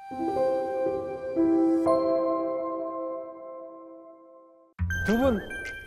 두 분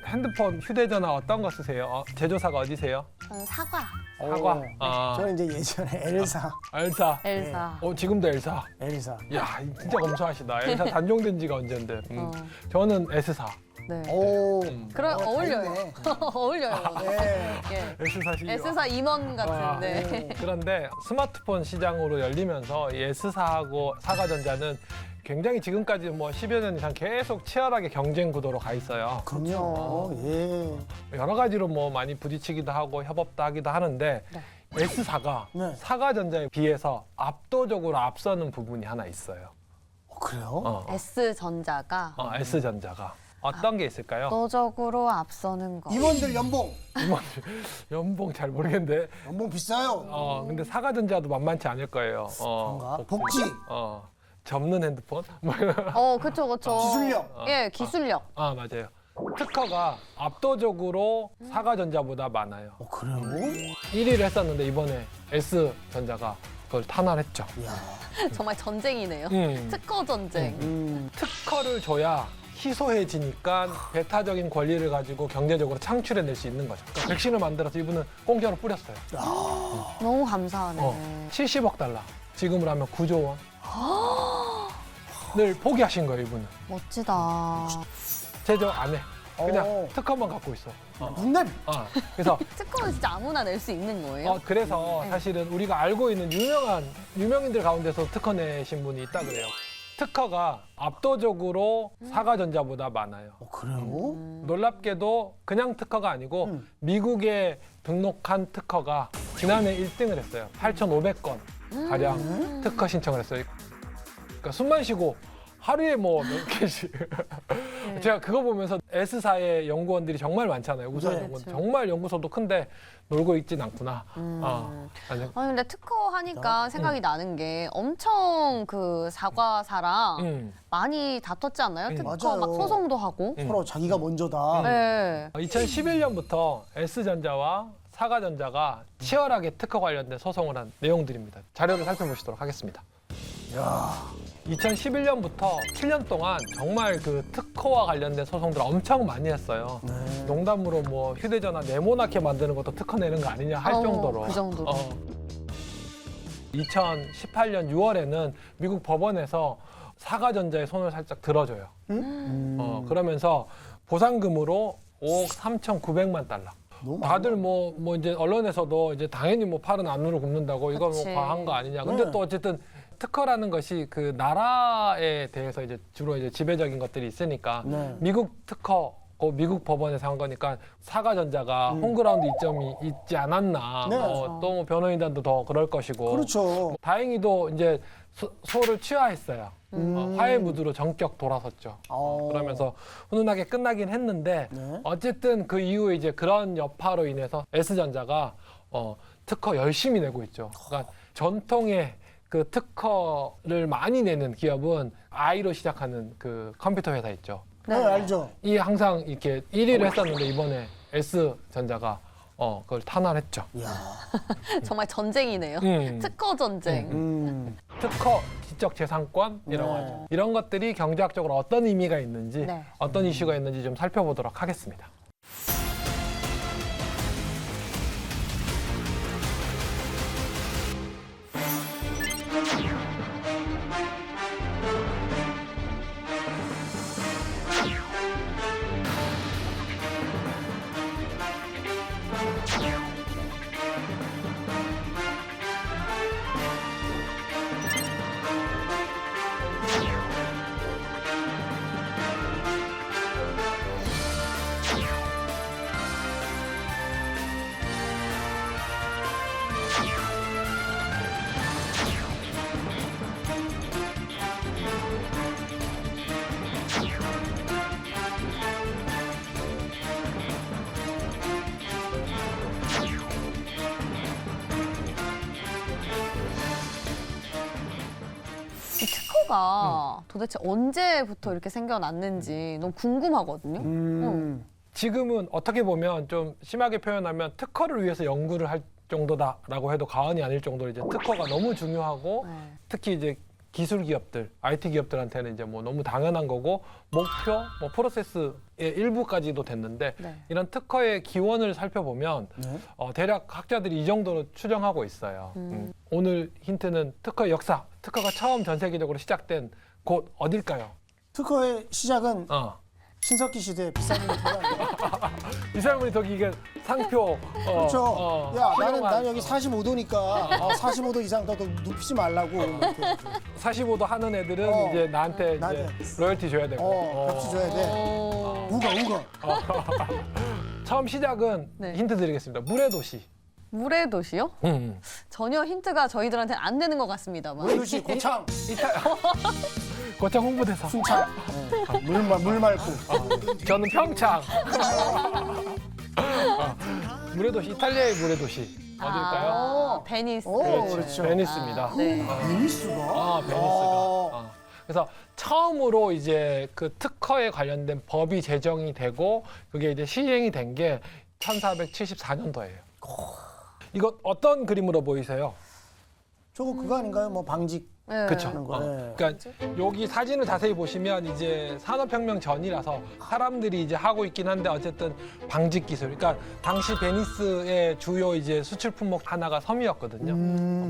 핸드폰, 휴대전화 어떤 거 쓰세요? 제조사가 어디세요? 저는 사과. 사과. 아, 저는 이제 예전에 엘사. 엘사. 엘사. 지금도 엘사. 엘사. 야, 진짜 검소하시다. 엘사 단종된 지가 언젠데. 어. 저는 S사. 네. 오. 그럼 어울려요. 다르네. 어울려요. 네. 예. S사시. S사 임원 같은데. 그런데 스마트폰 시장으로 열리면서 이 S사하고 사과전자는 굉장히 지금까지 뭐 10여 년 이상 계속 치열하게 경쟁 구도로 가 있어요. 그럼요. 예. 여러 가지로 뭐 많이 부딪히기도 하고 협업도 하기도 하는데 네. S사가 네. 사과전자에 비해서 압도적으로 앞서는 부분이 하나 있어요. 그래요? S전자가 S전자가. 어떤 게 있을까요? 압도적으로 앞서는 거. 임원들 연봉. 연봉 잘 모르겠는데. 연봉 비싸요. 근데 사과전자도 만만치 않을 거예요. 그런가? 복지. 접는 핸드폰? 그쵸, 그쵸. 기술력. 예, 기술력. 맞아요. 특허가 압도적으로 사과전자보다 많아요. 그래요? 1위를 했었는데 이번에 S전자가 그걸 탄환했죠. 이야. 정말 전쟁이네요. 특허 전쟁. 특허를 줘야 희소해지니까 배타적인 권리를 가지고 경제적으로 창출해낼 수 있는 거죠. 그러니까 백신을 만들어서 이분은 공짜로 뿌렸어요. 너무 감사하네. 70억 달러. 지금으로 하면 9조 원. 늘 포기하신 거예요, 이분은. 멋지다. 제조 안 해. 그냥 오. 특허만 갖고 있어. 문냄. 그래서 특허는 진짜 아무나 낼 수 있는 거예요? 그래서 사실은 우리가 알고 있는 유명인들 가운데서 특허 내신 분이 있다 그래요. 특허가 압도적으로 사과전자보다 많아요. 그래요? 놀랍게도 그냥 특허가 아니고 미국에 등록한 특허가 지난해 1등을 했어요. 8,500건 가량 특허 신청을 했어요. 그러니까 숨만 쉬고 하루에 뭐 몇 개씩. 제가 그거 보면서 S사의 연구원들이 정말 많잖아요. 우수한 네. 연구원. 그렇죠. 정말 연구소도 큰데 놀고 있진 않구나. 아니, 아니 근데 특허 하니까 생각이 나는 게 엄청 그 사과사랑 많이 다퉜지 않나요? 특허 맞아요. 막 소송도 하고. 서로 자기가 먼저다. 네. 2011년부터 S전자와 사과전자가 치열하게 특허 관련된 소송을 한 내용들입니다. 자료를 살펴보시도록 하겠습니다. 야. 2011년부터 7년 동안 정말 그 특허와 관련된 소송들을 엄청 많이 했어요. 네. 농담으로 뭐 휴대전화 네모나게 만드는 것도 특허 내는 거 아니냐 할 정도로. 그 정도로. 2018년 6월에는 미국 법원에서 사과전자의 손을 살짝 들어줘요. 그러면서 보상금으로 5억 3,900만 달러. 너무 다들 뭐 이제 언론에서도 이제 당연히 뭐 팔은 안으로 굽는다고 이건 뭐 그치. 과한 거 아니냐. 근데 네. 또 어쨌든 특허라는 것이 그 나라에 대해서 이제 주로 이제 지배적인 것들이 있으니까 네. 미국 특허 미국 법원에서 한 거니까 사과전자가 홈그라운드 이점이 있지 않았나. 네. 또 뭐 변호인단도 더 그럴 것이고. 그렇죠. 다행히도 이제 소를 취하했어요. 화해 무드로 전격 돌아섰죠. 그러면서 훈훈하게 끝나긴 했는데 네. 어쨌든 그 이후에 이제 그런 여파로 인해서 S전자가 특허 열심히 내고 있죠. 그러니까 전통의 그 특허를 많이 내는 기업은 I로 시작하는 그 컴퓨터 회사 있죠. 네, 알죠. 이 항상 이렇게 1위를 했었는데 이번에 S전자가 그걸 탄환했죠. 이야. 정말 전쟁이네요. 특허 전쟁. 특허, 지적재산권이라고 네. 하죠. 이런 것들이 경제학적으로 어떤 의미가 있는지, 네. 어떤 이슈가 있는지 좀 살펴보도록 하겠습니다. 이 특허가 도대체 언제부터 이렇게 생겨났는지 너무 궁금하거든요. 지금은 어떻게 보면 좀 심하게 표현하면 특허를 위해서 연구를 할 정도다라고 해도 과언이 아닐 정도로 이제 특허가 너무 중요하고 네. 특히 이제 기술 기업들, IT 기업들한테는 이제 뭐 너무 당연한 거고 목표, 뭐 프로세스의 일부까지도 됐는데 네. 이런 특허의 기원을 살펴보면 네. 대략 학자들이 이 정도로 추정하고 있어요. 오늘 힌트는 특허의 역사, 특허가 처음 전 세계적으로 시작된 곳 어딜까요? 특허의 시작은 신석기 시대 비싼 비살물이 덕이 이게 상표. 그렇죠. 야, 나는 훌륭한, 여기 45도니까 45도 이상 더 눕히지 말라고. 이렇게. 45도 하는 애들은 이제 나한테 나한테. 이제 로열티 줘야 되고. 값이 줘야 돼. 어... 우가. 처음 시작은 네. 힌트 드리겠습니다. 물의 도시. 물의 도시요? 전혀 힌트가 저희들한테 안 되는 것 같습니다만. 물도시 고창, 고창 홍보대사. 순창. 물 맑고. 저는 평창. 물의 도시, 이탈리아의 물의 도시. 어딜까요? 베니스. 오, 그렇죠. 베니스입니다. 네. 베니스가? 베니스가. 그래서 처음으로 이제 그 특허에 관련된 법이 제정이 되고 그게 이제 시행이 된 게 1474년도예요. 이거 어떤 그림으로 보이세요? 저거 그거 아닌가요? 뭐 방직 네. 그렇죠. 하는 거. 네. 그러니까 여기 사진을 자세히 보시면 이제 산업혁명 전이라서 사람들이 이제 하고 있긴 한데 어쨌든 방직 기술. 그러니까 당시 베니스의 주요 이제 수출 품목 하나가 섬이었거든요.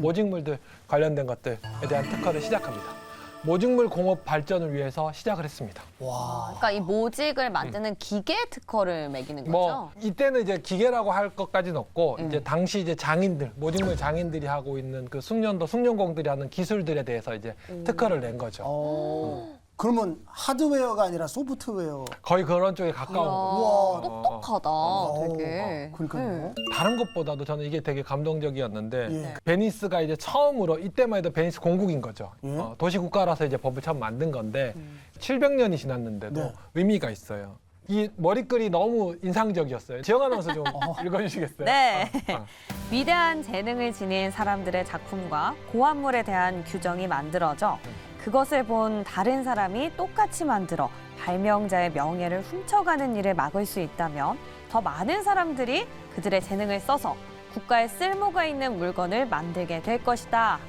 모직물들 관련된 것들에 대한 특허를 시작합니다. 모직물 공업 발전을 위해서 시작을 했습니다. 와. 그러니까 이 모직을 만드는 기계 특허를 매기는 거죠? 뭐 이때는 이제 기계라고 할 것까지는 없고 이제 당시 이제 장인들 모직물 장인들이 하고 있는 그 숙련도 숙련공들이 하는 기술들에 대해서 이제 특허를 낸 거죠. 그러면 하드웨어가 아니라 소프트웨어. 거의 그런 쪽에 가까운 거예요. 우와. 똑똑하다, 되게. 그러니까요. 다른 것보다도 저는 이게 되게 감동적이었는데 예. 베니스가 이제 처음으로 이때만 해도 베니스 공국인 거죠. 예. 도시 국가라서 이제 법을 처음 만든 건데 700년이 지났는데도 네. 의미가 있어요. 이 머리글이 너무 인상적이었어요. 지영 아나운서 좀 읽어주시겠어요? 네. 아. 위대한 재능을 지닌 사람들의 작품과 고안물에 대한 규정이 만들어져 그것을 본 다른 사람이 똑같이 만들어 발명자의 명예를 훔쳐가는 일을 막을 수 있다면 더 많은 사람들이 그들의 재능을 써서 국가에 쓸모가 있는 물건을 만들게 될 것이다.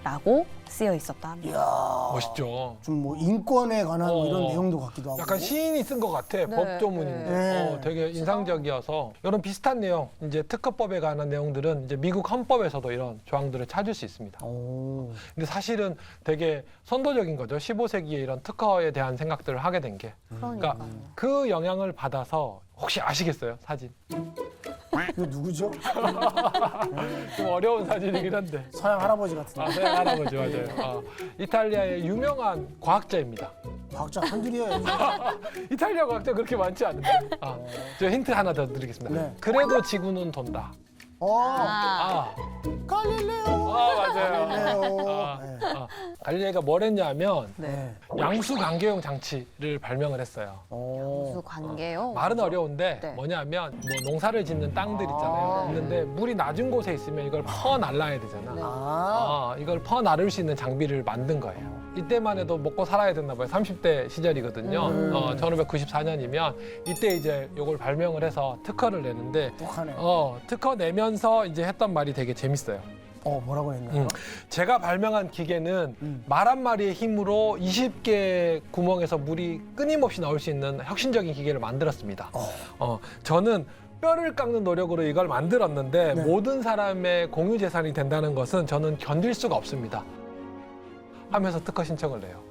라고 쓰여 있었다 합니다. 이야. 멋있죠. 좀 뭐 인권에 관한 이런 내용도 같기도 하고. 약간 시인이 쓴 것 같아. 법조문인데 네. 되게 인상적이어서 이런 비슷한 내용, 이제 특허법에 관한 내용들은 이제 미국 헌법에서도 이런 조항들을 찾을 수 있습니다. 오. 근데 사실은 되게 선도적인 거죠. 15세기에 이런 특허에 대한 생각들을 하게 된 게. 그러니까 그 영향을 받아서 혹시 아시겠어요? 사진. 이거 누구죠? 좀 어려운 사진이긴 한데. 서양 할아버지 같은데. 네, 할아버지 맞아요. 이탈리아의 유명한 과학자입니다. 과학자 한둘이에요. 이탈리아 과학자 그렇게 많지 않은데. 저 힌트 하나 더 드리겠습니다. 네. 그래도 지구는 돈다. 아, 갈릴레오. 맞아요. 갈릴레오. 네. 갈릴레이가 뭘 했냐면 네. 양수 관계용 장치를 발명을 했어요. 무슨 관계요? 말은 어려운데 네. 뭐냐면 뭐 농사를 짓는 땅들 있잖아요. 있는데 물이 낮은 곳에 있으면 이걸 퍼 날라야 되잖아. 아. 이걸 퍼 나를 수 있는 장비를 만든 거예요. 이때만 해도 먹고 살아야 됐나 봐요. 30대 시절이거든요. 1594년이면 이때 이제 이걸 발명을 해서 특허를 내는데 똑하네. 특허 내면서 이제 했던 말이 되게 재밌어요. 뭐라고 했나요? 제가 발명한 기계는 말 한 마리의 힘으로 20개 구멍에서 물이 끊임없이 나올 수 있는 혁신적인 기계를 만들었습니다. 저는 뼈를 깎는 노력으로 이걸 만들었는데 네. 모든 사람의 공유 재산이 된다는 것은 저는 견딜 수가 없습니다. 하면서 특허 신청을 내요.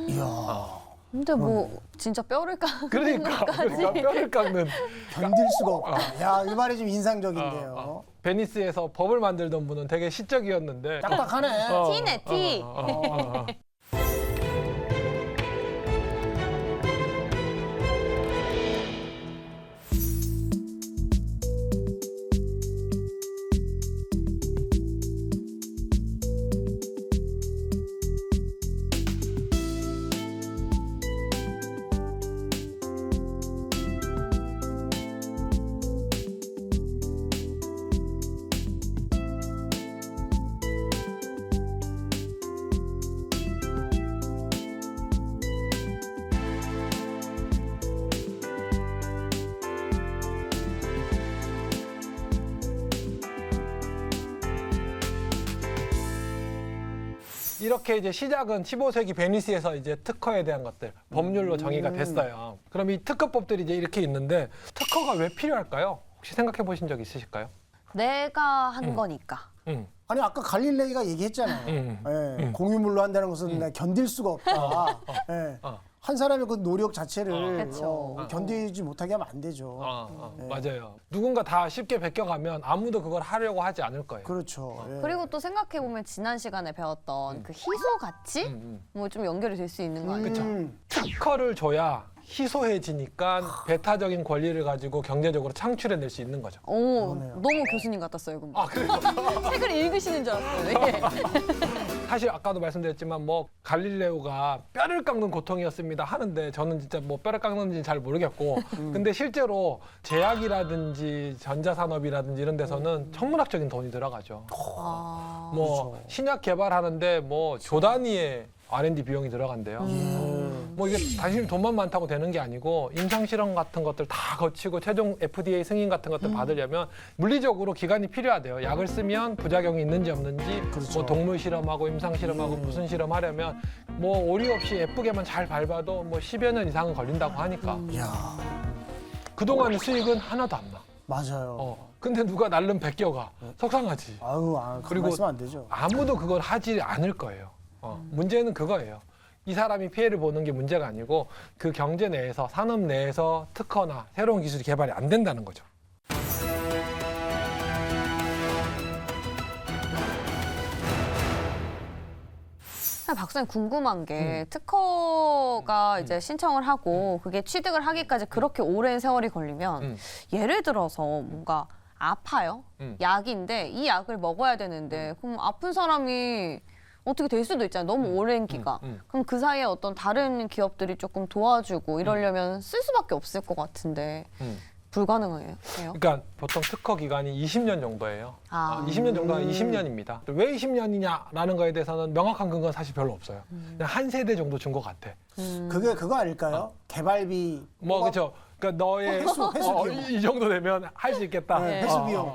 이야. 근데 뭐 진짜 뼈를 까. 그러니까 뼈를 깎는 견딜 수가 없다. 야, 이 말이 좀 인상적인데요. 베니스에서 법을 만들던 분은 되게 시적이었는데 딱딱하네. 티네, 티. 이렇게 이제 시작은 15세기 베니스에서 이제 특허에 대한 것들 법률로 정의가 됐어요. 그럼 이 특허법들이 이제 이렇게 있는데 특허가 왜 필요할까요? 혹시 생각해 보신 적 있으실까요? 내가 한 거니까. 아니 아까 갈릴레이가 얘기했잖아요. 예, 공유물로 한다는 것은 내가 견딜 수가 없다. 예. 한 사람의 그 노력 자체를 그쵸. 견디지 못하게 하면 안 되죠. 맞아요. 누군가 다 쉽게 베껴가면 아무도 그걸 하려고 하지 않을 거예요. 그렇죠. 예. 그리고 또 생각해 보면 지난 시간에 배웠던 그 희소 가치 뭐 좀 연결이 될 수 있는 거 아니에요? 그렇죠. 특허를 줘야 희소해지니까 배타적인 권리를 가지고 경제적으로 창출해낼 수 있는 거죠. 오, 그러네요. 너무 교수님 같았어요, 금방. 아, 그래요? 책을 읽으시는 줄 알았어요. 네. 사실 아까도 말씀드렸지만 뭐 갈릴레오가 뼈를 깎는 고통이었습니다 하는데 저는 진짜 뭐 뼈를 깎는지는 잘 모르겠고 근데 실제로 제약이라든지 전자산업이라든지 이런 데서는 천문학적인 돈이 들어가죠. 아, 뭐 그렇죠. 신약 개발하는데 뭐 조 단위의 R&D 비용이 들어간대요. 뭐 이게 단순히 돈만 많다고 되는 게 아니고 임상 실험 같은 것들 다 거치고 최종 FDA 승인 같은 것들 받으려면 물리적으로 기간이 필요하대요. 약을 쓰면 부작용이 있는지 없는지 그렇죠. 뭐 동물 실험하고 임상 실험하고 무슨 실험하려면 뭐 오리 없이 예쁘게만 잘 밟아도 뭐 10여 년 이상은 걸린다고 하니까 이야, 그동안의 수익은 하나도 안 나. 맞아요. 근데 누가 날름 베껴가 속상하지. 아유, 그리고 그리고 말씀 안 되죠. 아무도 그걸 하지 않을 거예요. 문제는 그거예요. 이 사람이 피해를 보는 게 문제가 아니고 그 경제 내에서 산업 내에서 특허나 새로운 기술이 개발이 안 된다는 거죠. 박사님 궁금한 게 특허가 이제 신청을 하고 그게 취득을 하기까지 그렇게 오랜 세월이 걸리면 예를 들어서 뭔가 아파요. 약인데 이 약을 먹어야 되는데 그럼 아픈 사람이 어떻게 될 수도 있잖아요. 너무 오랜 기간. 그럼 그 사이에 어떤 다른 기업들이 조금 도와주고 이러려면 쓸 수밖에 없을 것 같은데 불가능해요? 그러니까 보통 특허 기간이 20년 정도예요. 아. 20년 정도가 20년입니다. 왜 20년이냐라는 거에 대해서는 명확한 근거는 사실 별로 없어요. 그냥 한 세대 정도 준 것 같아. 그게 그거 아닐까요? 개발비. 뭐 그렇죠. 그러니까 너의 회수 비용. 이 정도 되면 할 수 있겠다. 네, 회수 비용.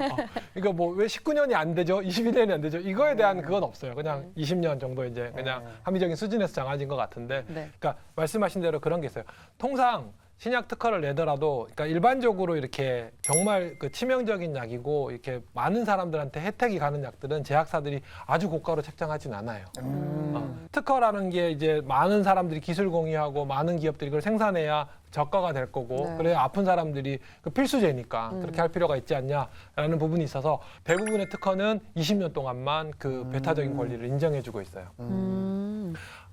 그러니까 뭐 왜 19년이 안 되죠? 21년이 안 되죠? 이거에 대한 그건 없어요. 그냥 20년 정도 이제 그냥 합리적인 수준에서 정해진 것 같은데. 네. 그러니까 말씀하신 대로 그런 게 있어요. 통상 신약 특허를 내더라도 그러니까 일반적으로 이렇게 정말 그 치명적인 약이고 이렇게 많은 사람들한테 혜택이 가는 약들은 제약사들이 아주 고가로 책정하진 않아요. 특허라는 게 이제 많은 사람들이 기술 공유하고 많은 기업들이 그걸 생산해야 저가가 될 거고 네. 그래야 아픈 사람들이 그 필수제니까 그렇게 할 필요가 있지 않냐라는 부분이 있어서 대부분의 특허는 20년 동안만 그 배타적인 권리를 인정해주고 있어요.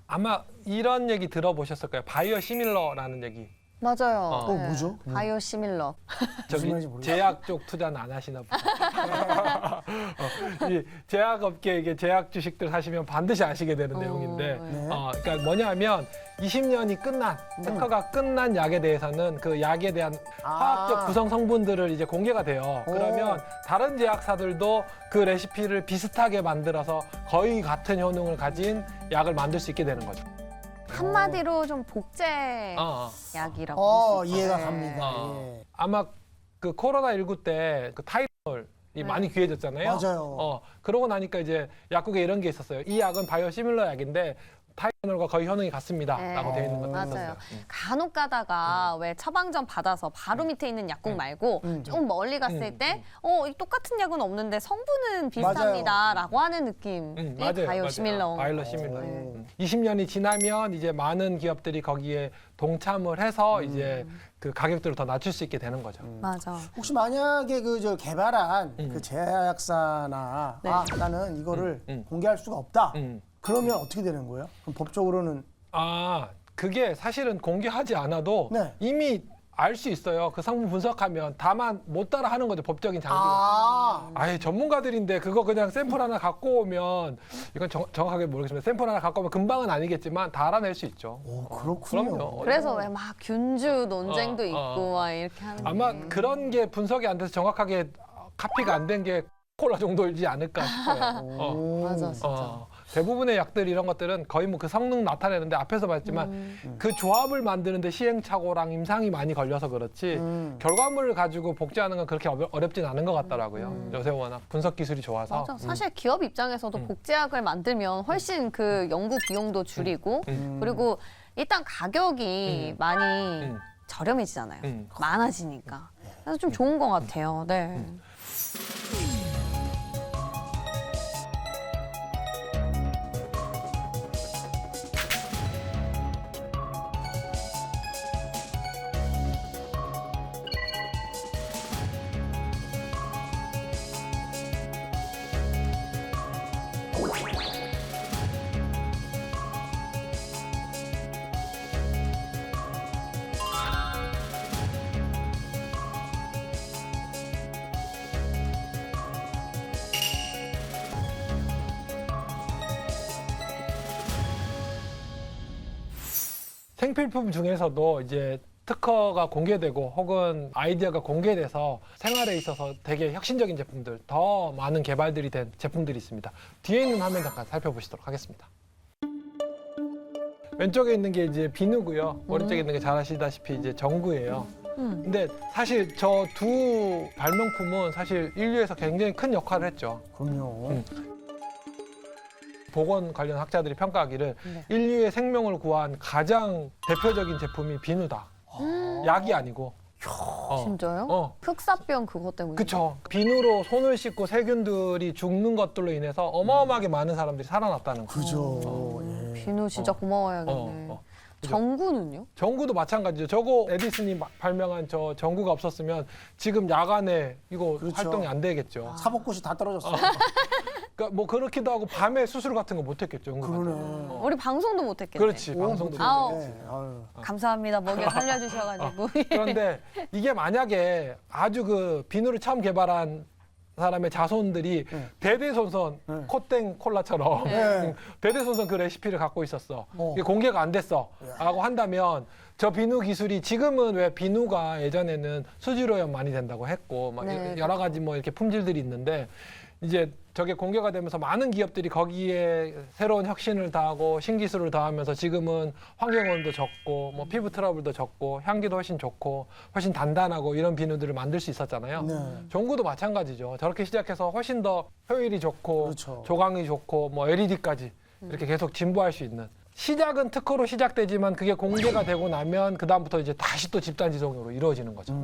아마 이런 얘기 들어보셨을 거예요. 바이오 시밀러라는 얘기. 맞아요. 네. 뭐죠? 바이오 시밀러. 무슨 말인지 저기 모르겠어요. 제약 쪽 투자는 안 하시나 보다. 이 제약업계 이게 제약 주식들 사시면 반드시 아시게 되는 내용인데, 네. 그러니까 뭐냐면 20년이 끝난 특허가 끝난 약에 대해서는 그 약에 대한 화학적 구성 성분들을 이제 공개가 돼요. 그러면 다른 제약사들도 그 레시피를 비슷하게 만들어서 거의 같은 효능을 가진 약을 만들 수 있게 되는 거죠. 한마디로 좀 복제 약이라고. 볼수 있죠. 이해가 네. 갑니다. 어. 예. 아마 그 코로나19 때 그 타이레놀이 많이 귀해졌잖아요. 맞아요. 그러고 나니까 이제 약국에 이런 게 있었어요. 이 약은 바이오 시밀러 약인데 타이레놀과 거의 효능이 같습니다. 네. 라고 되어 있는 것도 맞아요. 있었어요. 간혹 가다가 왜 처방전 받아서 바로 밑에 있는 약국 말고 좀 멀리 갔을 때 이 똑같은 약은 없는데 성분은 비슷합니다라고 하는 느낌이 바이오 시밀러. 바이오 시밀러. 네. 20년이 지나면 이제 많은 기업들이 거기에 동참을 해서 이제 그 가격들을 더 낮출 수 있게 되는 거죠. 맞아. 혹시 만약에 그 저 개발한 그 제약사나 네. 나는 이거를 공개할 수가 아. 없다. 음. 그러면 어떻게 되는 거예요? 그럼 법적으로는 그게 사실은 공개하지 않아도 네. 이미 알 수 있어요. 그 성분 분석하면 다만 못 따라 하는 거죠. 법적인 장비가. 아예 전문가들인데 그거 그냥 샘플 하나 갖고 오면 이건 정확하게 모르겠지만 샘플 하나 갖고 오면 금방은 아니겠지만 다 알아낼 수 있죠. 오, 그렇군요. 그럼요. 그래서 왜 막 균주 논쟁도 있고 막 이렇게 하는 아마 게. 그런 게 분석이 안 돼서 정확하게 카피가 안 된 게 콜라 정도이지 않을까 싶어요. 오. 맞아 진짜. 대부분의 약들 이런 것들은 거의 뭐 그 성능 나타내는데 앞에서 봤지만 그 조합을 만드는데 시행착오랑 임상이 많이 걸려서 그렇지 결과물을 가지고 복제하는 건 그렇게 어렵진 않은 것 같더라고요. 요새 워낙 분석 기술이 좋아서. 맞아. 사실 기업 입장에서도 복제약을 만들면 훨씬 그 연구 비용도 줄이고 그리고 일단 가격이 많이 저렴해지잖아요. 많아지니까. 그래서 좀 좋은 것 같아요. 네. 생필품 중에서도 이제 특허가 공개되고 혹은 아이디어가 공개돼서 생활에 있어서 되게 혁신적인 제품들, 더 많은 개발들이 된 제품들이 있습니다. 뒤에 있는 화면 잠깐 살펴보시도록 하겠습니다. 왼쪽에 있는 게 이제 비누고요. 오른쪽에 있는 게 잘 아시다시피 이제 전구예요. 근데 사실 저 두 발명품은 사실 인류에서 굉장히 큰 역할을 했죠. 그럼요. 보건 관련 학자들이 평가하기를 인류의 생명을 구한 가장 대표적인 제품이 비누다. 약이 아니고. 진짜요? 흑사병 그것 때문에. 그렇죠. 비누로 손을 씻고 세균들이 죽는 것들로 인해서 어마어마하게 많은 사람들이 살아났다는 거죠. 그죠. 예. 비누 진짜 고마워야겠네. 그죠? 전구는요? 전구도 마찬가지죠. 저거 에디슨이 발명한 저 전구가 없었으면 지금 야간에 이거 그렇죠. 활동이 안 되겠죠. 사법고시 다 떨어졌어요. 그러니까 뭐 그렇기도 하고 밤에 수술 같은 거 못 했겠죠. 그러네. 우리 방송도 못 했겠네. 그렇지. 방송도. 아우. 못 했겠지. 네. 아유. 감사합니다. 먹여 살려주셔가지고. 그런데 이게 만약에 아주 그 비누를 처음 개발한 사람의 자손들이 대대손손 코땡 콜라처럼 네. 대대손손 그 레시피를 갖고 있었어. 어. 이게 공개가 안 됐어. 라고 한다면 저 비누 기술이 지금은 왜 비누가 예전에는 수질오염 많이 된다고 했고 막 네, 여러 가지 뭐 이렇게 품질들이 있는데 이제 저게 공개가 되면서 많은 기업들이 거기에 새로운 혁신을 더하고 신기술을 더하면서 지금은 환경오염도 적고 뭐 피부 트러블도 적고 향기도 훨씬 좋고 훨씬 단단하고 이런 비누들을 만들 수 있었잖아요. 네. 전구도 마찬가지죠. 저렇게 시작해서 훨씬 더 효율이 좋고 그렇죠. 조광이 좋고 뭐 LED까지 이렇게 계속 진보할 수 있는. 시작은 특허로 시작되지만 그게 공개가 되고 나면 그 다음부터 이제 다시 또 집단 지성으로 이루어지는 거죠.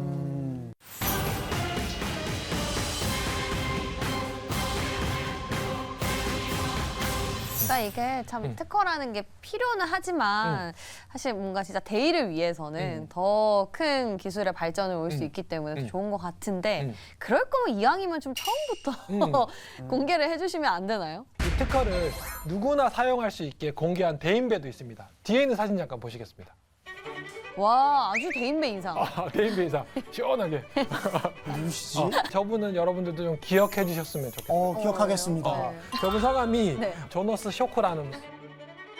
그러니까 이게 참 특허라는 게 필요는 하지만 사실 뭔가 진짜 대의를 위해서는 더 큰 기술의 발전을 올 수 있기 때문에 좋은 것 같은데 그럴 거면 이왕이면 좀 처음부터 공개를 해주시면 안 되나요? 이 특허를 누구나 사용할 수 있게 공개한 대인배도 있습니다. 뒤에 있는 사진 잠깐 보시겠습니다. 와 아주 대인배 인상. 대인배 인사 시원하게. 누구시지? 저분은 여러분들도 좀 기억해 주셨으면 좋겠어요. 기억하겠습니다. 네. 저분 성함이 네. 조너스 쇼크라는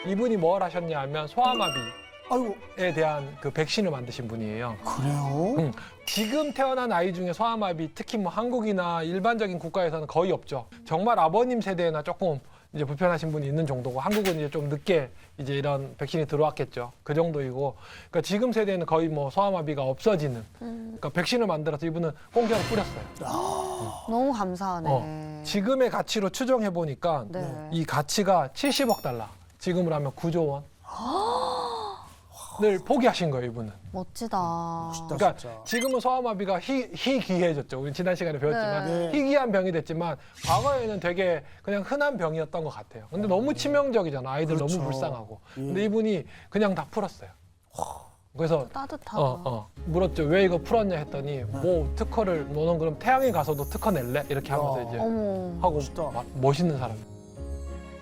이분이 뭘 하셨냐 하면 소아마비에 아이고, 대한 그 백신을 만드신 분이에요. 그래요? 지금 태어난 아이 중에 소아마비 특히 뭐 한국이나 일반적인 국가에서는 거의 없죠. 정말 아버님 세대나 조금 이제 불편하신 분이 있는 정도고 한국은 이제 좀 늦게 이제 이런 백신이 들어왔겠죠. 그 정도이고. 그러니까 지금 세대는 거의 뭐 소아마비가 없어지는. 그러니까 백신을 만들어서 이분은 공짜로 뿌렸어요. 너무 감사하네. 지금의 가치로 추정해 보니까 네. 이 가치가 70억 달러. 지금으로 하면 9조 원. 을 포기하신 거예요, 이분은. 멋지다. 멋있다. 그러니까 진짜. 지금은 소아마비가 희귀해졌죠. 우리 지난 시간에 배웠지만 네. 희귀한 병이 됐지만 과거에는 되게 그냥 흔한 병이었던 것 같아요. 근데 너무 치명적이잖아. 아이들 그렇죠. 너무 불쌍하고. 예. 근데 이분이 그냥 다 풀었어요. 그래서 따뜻하다. 물었죠. 왜 이거 풀었냐 했더니 뭐 특허를 너는 그럼 태양에 가서도 특허 낼래? 이렇게 하면서 야. 이제 어머. 하고 멋있다. 멋있는 사람.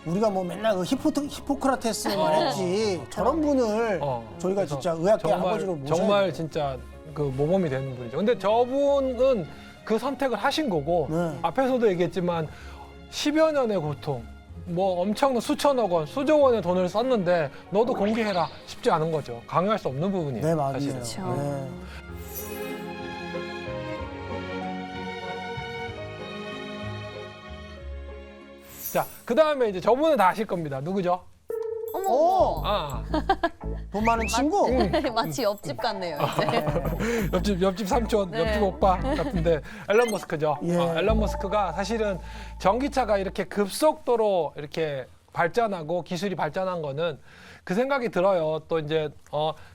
우리가 뭐 맨날 그 히포크라테스만 했지 저런 분을 저희가 그래서 진짜 의학계 아버지로 모셔야 정말 돼요. 진짜 그 모범이 되는 분이죠. 근데 저분은 그 선택을 하신 거고 네. 앞에서도 얘기했지만 10여 년의 고통, 뭐 엄청난 수천억 원, 수조 원의 돈을 썼는데 너도 공개해라 쉽지 않은 거죠. 강요할 수 없는 부분이에요. 네, 맞아요. 사실은. 그렇죠. 네. 자, 그 다음에 이제 저분은 다 아실 겁니다. 누구죠? 어머, 오, 어머. 아, 돈 많은 친구. 마치 옆집 같네요. 이제. 옆집 삼촌, 네. 옆집 오빠 같은데 앨런 머스크죠. 예. 앨런 머스크가 사실은 전기차가 이렇게 급속도로 이렇게 발전하고 기술이 발전한 거는 그 생각이 들어요. 또 이제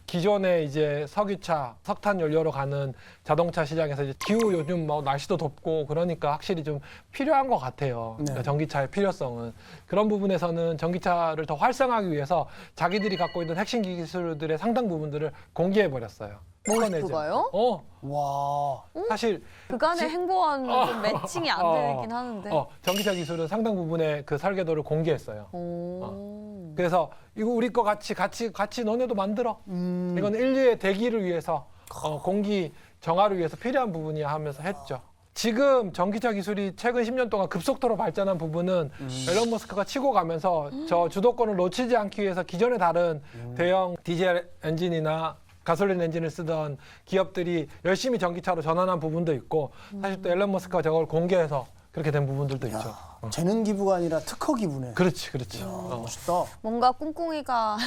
기존에 이제 석유차, 석탄 연료로 가는 자동차 시장에서 이제 기후 요즘 뭐 날씨도 덥고 그러니까 확실히 좀 필요한 것 같아요. 그러니까 네. 전기차의 필요성은 그런 부분에서는 전기차를 더 활성화하기 위해서 자기들이 갖고 있는 핵심 기술들의 상당 부분들을 공개해 버렸어요. 머스크가요? 와, 사실 그간의 행보와는 좀 매칭이 안 되긴 하는데. 전기차 기술은 상당 부분의 그 설계도를 공개했어요. 오. 그래서 이거 우리 거 같이 너네도 만들어. 이건 인류의 대기를 위해서 공기 정화를 위해서 필요한 부분이야 하면서 했죠. 지금 전기차 기술이 최근 10년 동안 급속도로 발전한 부분은 앨런 머스크가 치고 가면서 저 주도권을 놓치지 않기 위해서 기존의 다른 대형 디젤 엔진이나 가솔린 엔진을 쓰던 기업들이 열심히 전기차로 전환한 부분도 있고 사실 또 앨런 머스크가 저걸 공개해서 그렇게 된 부분들도 있죠. 재능 기부가 아니라 특허 기부네. 그렇지. 멋있다. 뭔가 꿍꿍이가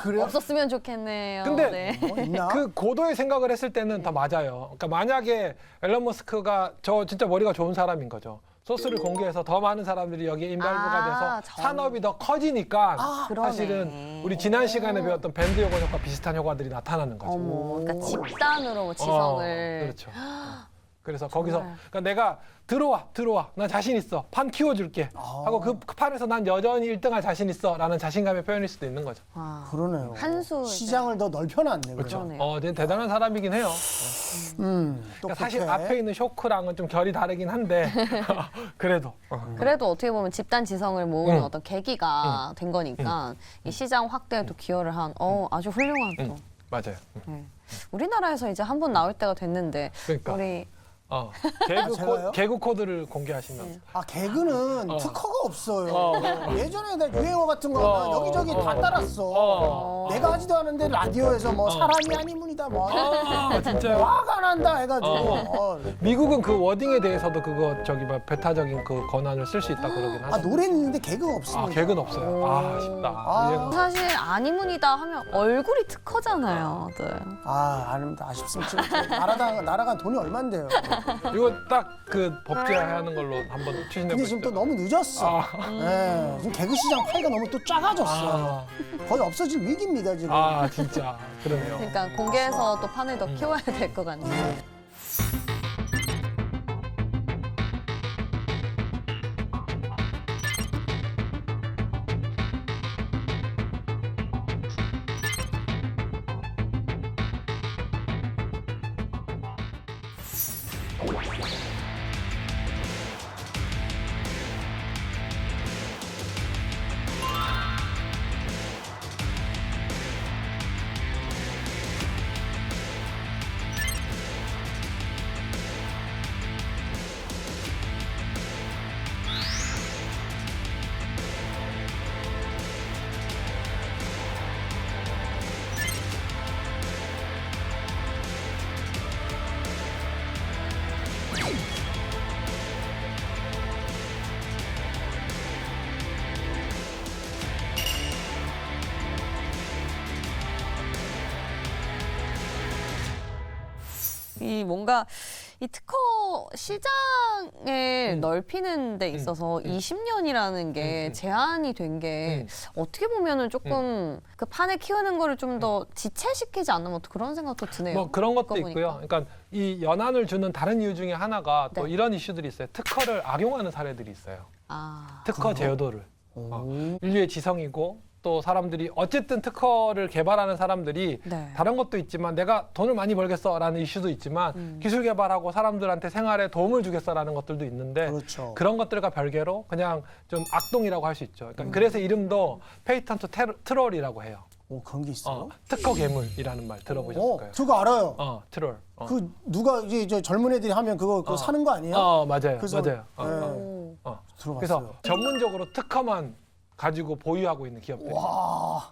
그래요? 없었으면 좋겠네요. 근데 네. 있나? 그 고도의 생각을 했을 때는 더 맞아요. 그러니까 만약에 앨런 머스크가 저 진짜 머리가 좋은 사람인 거죠. 소스를 공개해서 더 많은 사람들이 여기에 인발부가 돼서 산업이 더 커지니까 그러네. 사실은 우리 지난 시간에 배웠던 밴드 효과과 비슷한 효과들이 나타나는 거죠. 어머, 그러니까 집단으로 뭐 지성을. 그렇죠. 그래서 거기서 그러니까 내가 들어와 난 자신 있어 판 키워줄게 하고 그 판에서 난 여전히 1등할 자신 있어라는 자신감의 표현일 수도 있는 거죠. 아, 그러네요. 한수 시장을 더 넓혀놨네. 그렇죠. 그러네요. 대단한 사람이긴 해요. 그러니까 사실 앞에 있는 쇼크랑은 좀 결이 다르긴 한데 그래도 그래도 어떻게 보면 집단 지성을 모으는 어떤 계기가 된 거니까 이 시장 확대에도 기여를 한 아주 훌륭한 또. 맞아요. 네. 우리나라에서 이제 한 번 나올 때가 됐는데 그러니까. 우리 제가요? 개그 코드를 공개하시면서 개그는 특허가 없어요. 예전에 나 유행어 같은 거 여기저기 다 따랐어. 내가 하지도 않은데 라디오에서 뭐 사람이 아니문이다 뭐 진짜요? 화가 난다 해가지고 미국은 그 워딩에 대해서도 그거 배타적인 그 권한을 쓸 수 있다 그러긴 하죠. 노래는 있는데 개그가 없습니다. 개그는 없어요. 아쉽다. 사실 아니문이다 하면 얼굴이 특허잖아요. 네. 아닙니다. 아쉽습니다. 나라가 돈이 얼만데요. 이거 딱 그 법제화하는 걸로 한번 추진해 근데 보시죠. 지금 또 너무 늦었어. 네, 지금 개그 시장 파이가 너무 또 작아졌어. 거의 없어질 위기입니다 지금. 진짜 그러네요. 그러니까 공개해서 또 판을 더 키워야 될 것 같네요. 이 뭔가 이 특허 시장을 넓히는 데 있어서 20년이라는 게 제한이 된 게 어떻게 보면은 조금 그 판을 키우는 거를 좀 더 지체시키지 않으면 또 그런 생각도 드네요. 뭐 그런 것도 듣고 있고요. 보니까. 그러니까 이 연한을 주는 다른 이유 중에 하나가 또 네. 이런 이슈들이 있어요. 특허를 악용하는 사례들이 있어요. 특허 제어도를. 인류의 지성이고 또 사람들이 어쨌든 특허를 개발하는 사람들이 네. 다른 것도 있지만 내가 돈을 많이 벌겠어라는 이슈도 있지만 기술 개발하고 사람들한테 생활에 도움을 주겠어라는 것들도 있는데 그렇죠. 그런 것들과 별개로 그냥 좀 악동이라고 할 수 있죠. 그러니까 그래서 이름도 페이턴트 트롤이라고 해요. 그런 게 있어요? 특허 괴물이라는 말 들어보셨을까요? 그거 알아요. 트롤. 그 누가 이제 저 젊은 애들이 하면 그거 사는 거 아니에요? 맞아요. 그래서- 맞아요. 네. 그래서 들어봤어요. 전문적으로 특허만 가지고 보유하고 있는 기업들이. 와.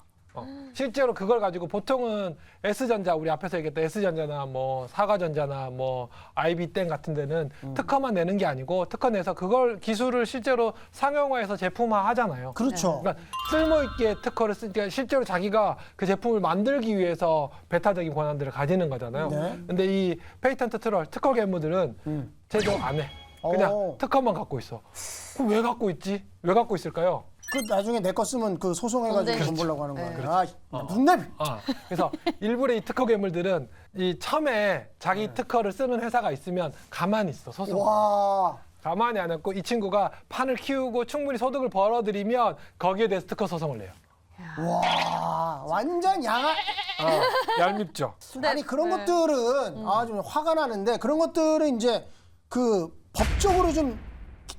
실제로 그걸 가지고 보통은 S전자, 우리 앞에서 얘기했던 S전자나 뭐 사과전자나 뭐 IB땡 같은 데는 특허만 내는 게 아니고 특허 내서 그걸 기술을 실제로 상용화해서 제품화 하잖아요. 그렇죠. 그러니까 쓸모있게 특허를 쓰니까 실제로 자기가 그 제품을 만들기 위해서 배타적인 권한들을 가지는 거잖아요. 네. 근데 이 페이턴트 트롤, 특허 괴물들은 제조 안 해. 그냥 오. 특허만 갖고 있어. 그럼 왜 갖고 있지? 왜 갖고 있을까요? 그 나중에 내 거 쓰면 그 소송해가지고 그렇죠. 돈 벌려고 하는 거야. 네. 무슨 내? 그래서 일부의 이 특허 괴물들은 이 처음에 자기 특허를 쓰는 회사가 있으면 가만히 있어, 소송. 와. 가만히 안 있고 이 친구가 판을 키우고 충분히 소득을 벌어들이면 거기에 대해서 특허 소송을 내요. 와. 완전 양아. 얄밉죠. 아니 그런 네. 것들은 좀 화가 나는데 그런 것들은 이제 그 법적으로 좀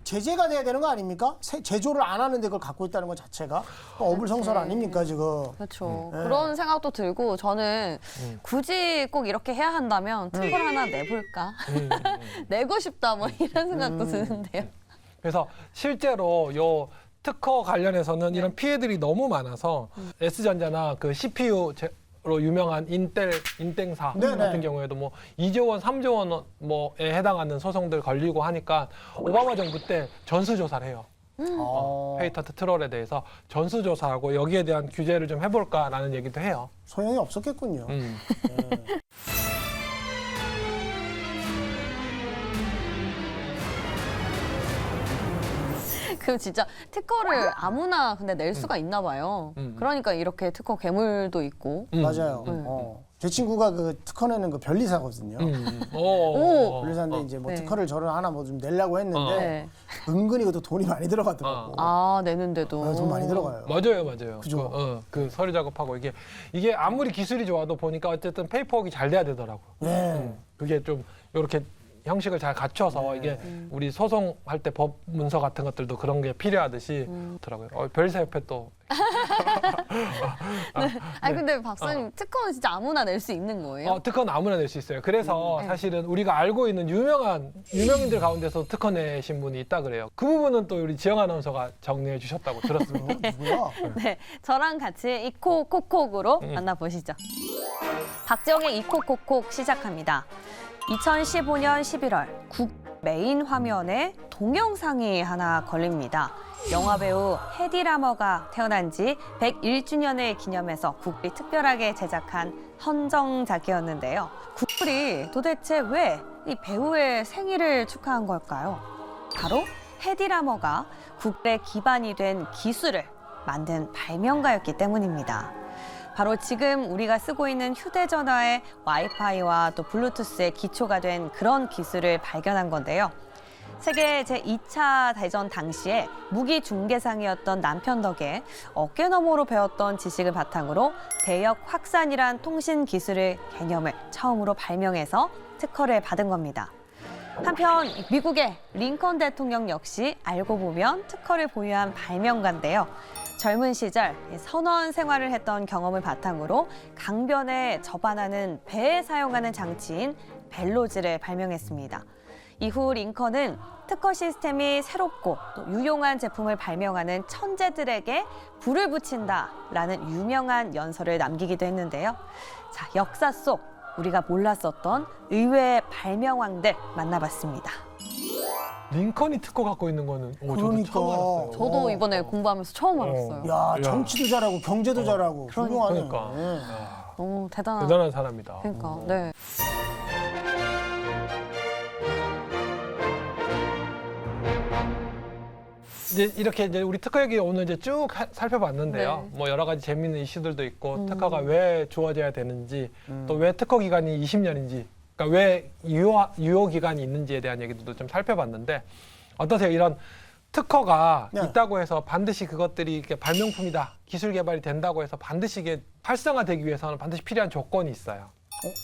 제재가 돼야 되는 거 아닙니까? 제조를 안 하는데 그걸 갖고 있다는 것 자체가 어불성설 아닙니까 지금? 그렇죠. 네. 그런 생각도 들고 저는 굳이 꼭 이렇게 해야 한다면 특허를 하나 내볼까? 내고 싶다 뭐 이런 생각도 드는데요. 그래서 실제로 요 특허 관련해서는 이런 피해들이 너무 많아서 S전자나 그 CPU 로 유명한 인땡사 네네. 같은 경우에도 뭐 2조 원, 3조 원 뭐에 해당하는 소송들 걸리고 하니까 오바마 정부 때 전수조사를 해요. 페이턴트 트롤에 대해서 전수조사하고 여기에 대한 규제를 좀 해볼까라는 얘기도 해요. 소용이 없었겠군요. 그 진짜 특허를 아무나 근데 낼 수가 있나 봐요. 그러니까 이렇게 특허 괴물도 있고. 맞아요. 제 친구가 그 특허 내는 그 변리사거든요. 오. 변리사인데 이제 뭐 네. 특허를 저를 하나 뭐 좀 내려고 했는데 네. 은근히 그것도 돈이 많이 들어가더라고. 아 내는데도. 돈 많이 들어가요. 맞아요. 그죠? 그 서류 작업하고 이게 아무리 기술이 좋아도 보니까 어쨌든 페이퍼워크가 잘 돼야 되더라고. 네. 그게 좀 이렇게 형식을 잘 갖춰서 이게 우리 소송할 때 법 문서 같은 것들도 그런 게 필요하듯이 더라고요. 별사 옆에 또 아니 근데 박사님 특허는 진짜 아무나 낼 수 있는 거예요? 특허는 아무나 낼 수 있어요. 그래서 사실은 우리가 알고 있는 유명인들 가운데서 특허 내신 분이 있다 그래요. 그 부분은 또 우리 지영 아나운서가 정리해 주셨다고 들었습니다. 누구야? 네, 저랑 같이 이콕콕콕으로 만나보시죠. 박지영의 이콕콕콕 시작합니다. 2015년 11월 국 메인 화면에 동영상이 하나 걸립니다. 영화배우 헤디 라머가 태어난 지 101주년을 기념해서 국이 특별하게 제작한 헌정작이었는데요. 국이 도대체 왜 이 배우의 생일을 축하한 걸까요? 바로 헤디 라머가 국의 기반이 된 기술을 만든 발명가였기 때문입니다. 바로 지금 우리가 쓰고 있는 휴대전화의 와이파이와 또 블루투스의 기초가 된 그런 기술을 발견한 건데요. 세계 제2차 대전 당시에 무기 중개상이었던 남편 덕에 어깨너머로 배웠던 지식을 바탕으로 대역 확산이란 통신 기술의 개념을 처음으로 발명해서 특허를 받은 겁니다. 한편 미국의 링컨 대통령 역시 알고 보면 특허를 보유한 발명가인데요. 젊은 시절 선원 생활을 했던 경험을 바탕으로 강변에 접안하는 배에 사용하는 장치인 벨로즈를 발명했습니다. 이후 링컨은 특허 시스템이 새롭고 또 유용한 제품을 발명하는 천재들에게 불을 붙인다라는 유명한 연설을 남기기도 했는데요. 자, 역사 속 우리가 몰랐었던 의외의 발명왕들 만나봤습니다. 링컨이 특허 갖고 있는 거는 저도 그러니까. 처음 알았어요. 저도 이번에 공부하면서 처음 알았어요. 야, 정치도 잘하고 경제도 잘하고 훌륭하네. 그러니까. 네. 너무 대단한. 대단한 사람이다. 그러니까, 네. 이제 우리 특허 얘기 오늘 이제 쭉 살펴봤는데요. 네. 뭐 여러 가지 재미있는 이슈들도 있고 특허가 왜 주어져야 되는지 또 왜 특허 기간이 20년인지 그러니까 왜 유효 기간이 있는지에 대한 얘기도 좀 살펴봤는데 어떠세요? 이런 특허가 네. 있다고 해서 반드시 그것들이 이렇게 발명품이다, 기술 개발이 된다고 해서 반드시 이게 활성화되기 위해서는 반드시 필요한 조건이 있어요.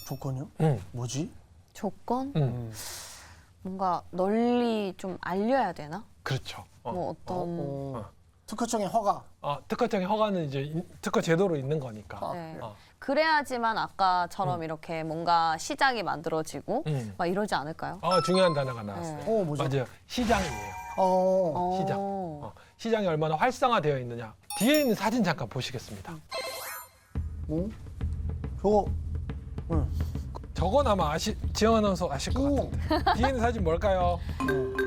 조건이요? 뭐지? 조건? 뭔가 널리 좀 알려야 되나? 그렇죠. 뭐 어떤. 특허청의 허가. 특허청의 허가는 이제 특허 제도로 있는 거니까. 네. 어. 그래야지만 아까처럼 이렇게 뭔가 시장이 만들어지고 막 이러지 않을까요? 중요한 단어가 나왔어요. 네. 뭐죠? 맞아요. 시장이에요. 시장. 시장이 얼마나 활성화되어 있느냐. 뒤에 있는 사진 잠깐 보시겠습니다. 어? 저거 저건 아마 지영 아나운서 아실 것 오. 같은데. 뒤에 있는 사진 뭘까요?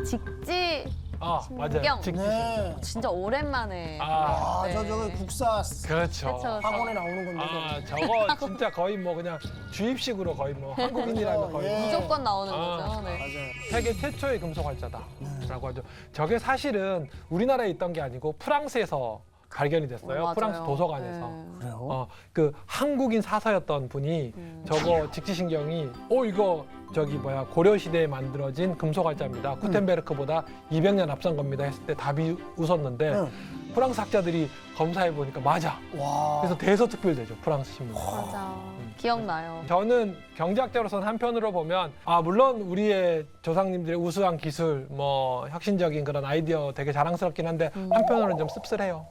직지 아 맞아요. 신경. 직지. 네. 진짜 오랜만에. 아 네. 저거 국사 그렇죠. 그쵸. 학원에 나오는 건데. 아 저거 진짜 거의 뭐 그냥 주입식으로 거의 뭐 한국인이라면 거의 예. 뭐 무조건 나오는 아. 거죠. 네. 맞아요. 세계 최초의 금속 활자다라고 하죠. 저게 사실은 우리나라에 있던 게 아니고 프랑스에서 발견이 됐어요. 맞아요. 프랑스 도서관에서. 네. 그래요? 그 한국인 사서였던 분이 저거 직지신경이 이거 저기 뭐야 고려 시대에 만들어진 금속 활자입니다. 구텐베르크보다 200년 앞선 겁니다 했을 때 답이 웃었는데 응. 프랑스 학자들이 검사해 보니까 맞아. 와. 그래서 대서특필되죠 프랑스 신문. 맞아. 기억나요. 저는 경제학자로서는 한편으로 보면 물론 우리의 조상님들의 우수한 기술 뭐 혁신적인 그런 아이디어 되게 자랑스럽긴 한데 한편으로는 좀 씁쓸해요.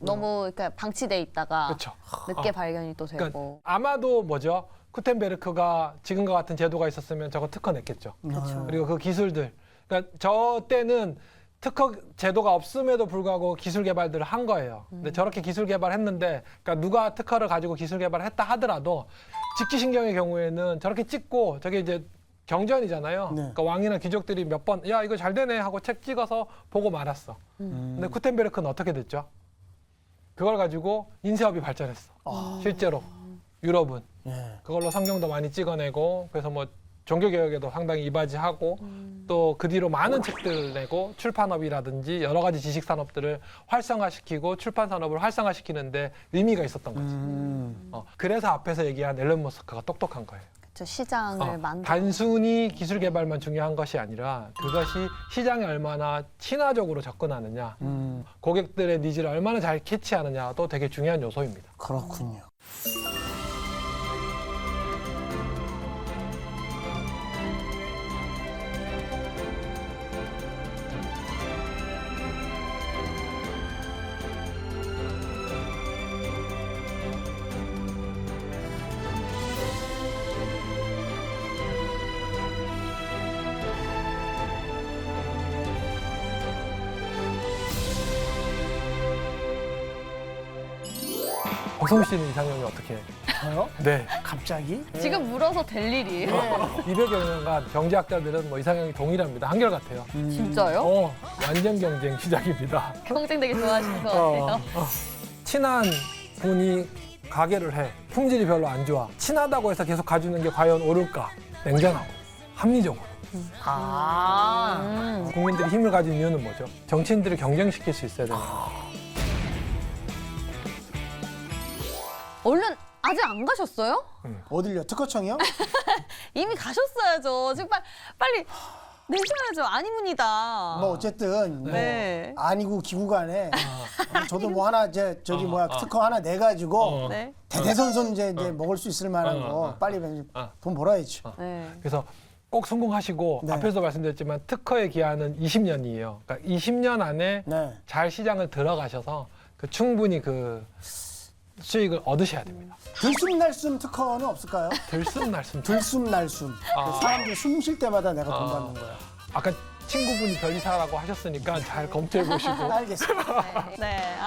너무 그러니까 방치돼 있다가 그렇죠. 늦게 발견이 또 되고. 그러니까 아마도 뭐죠? 구텐베르크가 지금과 같은 제도가 있었으면 저거 특허 냈겠죠. 그렇죠. 그리고 그 기술들. 그러니까 저 때는 특허 제도가 없음에도 불구하고 기술 개발들을 한 거예요. 근데 저렇게 기술 개발했는데, 그러니까 누가 특허를 가지고 기술 개발했다 하더라도 직지신경의 경우에는 저렇게 찍고 저게 이제 경전이잖아요. 네. 그러니까 왕이나 귀족들이 몇 번, 야 이거 잘 되네 하고 책 찍어서 보고 말았어. 근데 구텐베르크는 어떻게 됐죠? 그걸 가지고 인쇄업이 발전했어. 실제로 유럽은. 예. 그걸로 성경도 많이 찍어내고 그래서 뭐 종교개혁에도 상당히 이바지하고 또 그 뒤로 많은 책들을 내고 출판업이라든지 여러 가지 지식산업들을 활성화시키고 출판산업을 활성화시키는데 의미가 있었던 거지. 그래서 앞에서 얘기한 앨런 머스크가 똑똑한 거예요. 그렇죠. 시장을 만들어. 단순히 기술 개발만 중요한 것이 아니라 그것이 시장에 얼마나 친화적으로 접근하느냐, 고객들의 니즈를 얼마나 잘 캐치하느냐도 되게 중요한 요소입니다. 그렇군요. 박성우 씨는 이상형이 어떻게 해요? 저요? 네. 갑자기? 지금 물어서 될 일이에요. 200여 년간 경제학자들은 뭐 이상형이 동일합니다. 한결같아요. 진짜요? 완전 경쟁 시작입니다. 경쟁 되게 좋아하시는 것 같아요. 친한 분이 가게를 해. 품질이 별로 안 좋아. 친하다고 해서 계속 가주는 게 과연 옳을까? 냉정하고 합리적으로. 국민들이 힘을 가진 이유는 뭐죠? 정치인들을 경쟁시킬 수 있어야 되는 거예요. 얼른 아직 안 가셨어요? 어딜요? 특허청이요? 이미 가셨어야죠. 지금 빨리 내셔야죠. 아니문이다. 뭐 어쨌든 뭐 네. 아니고 기구간에 저도 뭐 하나 저기 특허 하나 내 가지고 네. 대대손손 이제 먹을 수 있을 만한 거 빨리 돈 벌어야죠. 네. 그래서 꼭 성공하시고 네. 앞에서 말씀드렸지만 특허의 기한은 20년이에요. 그러니까 20년 안에 네. 잘 시장을 들어가셔서 충분히 그 수익을 얻으셔야 됩니다. 들숨날숨 특허는 없을까요? 들숨날숨. 들숨날숨. 사람들 숨 쉴 때마다 내가 돈 받는 거야. 아까 친구분이 변리사라고 하셨으니까 잘 검토해 보시고. 알겠습니다. 네.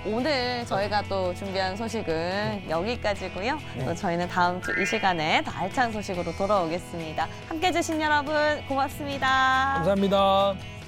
오늘 저희가 또 준비한 소식은 여기까지고요. 또 저희는 다음 주 이 시간에 더 알찬 소식으로 돌아오겠습니다. 함께 해주신 여러분 고맙습니다. 감사합니다.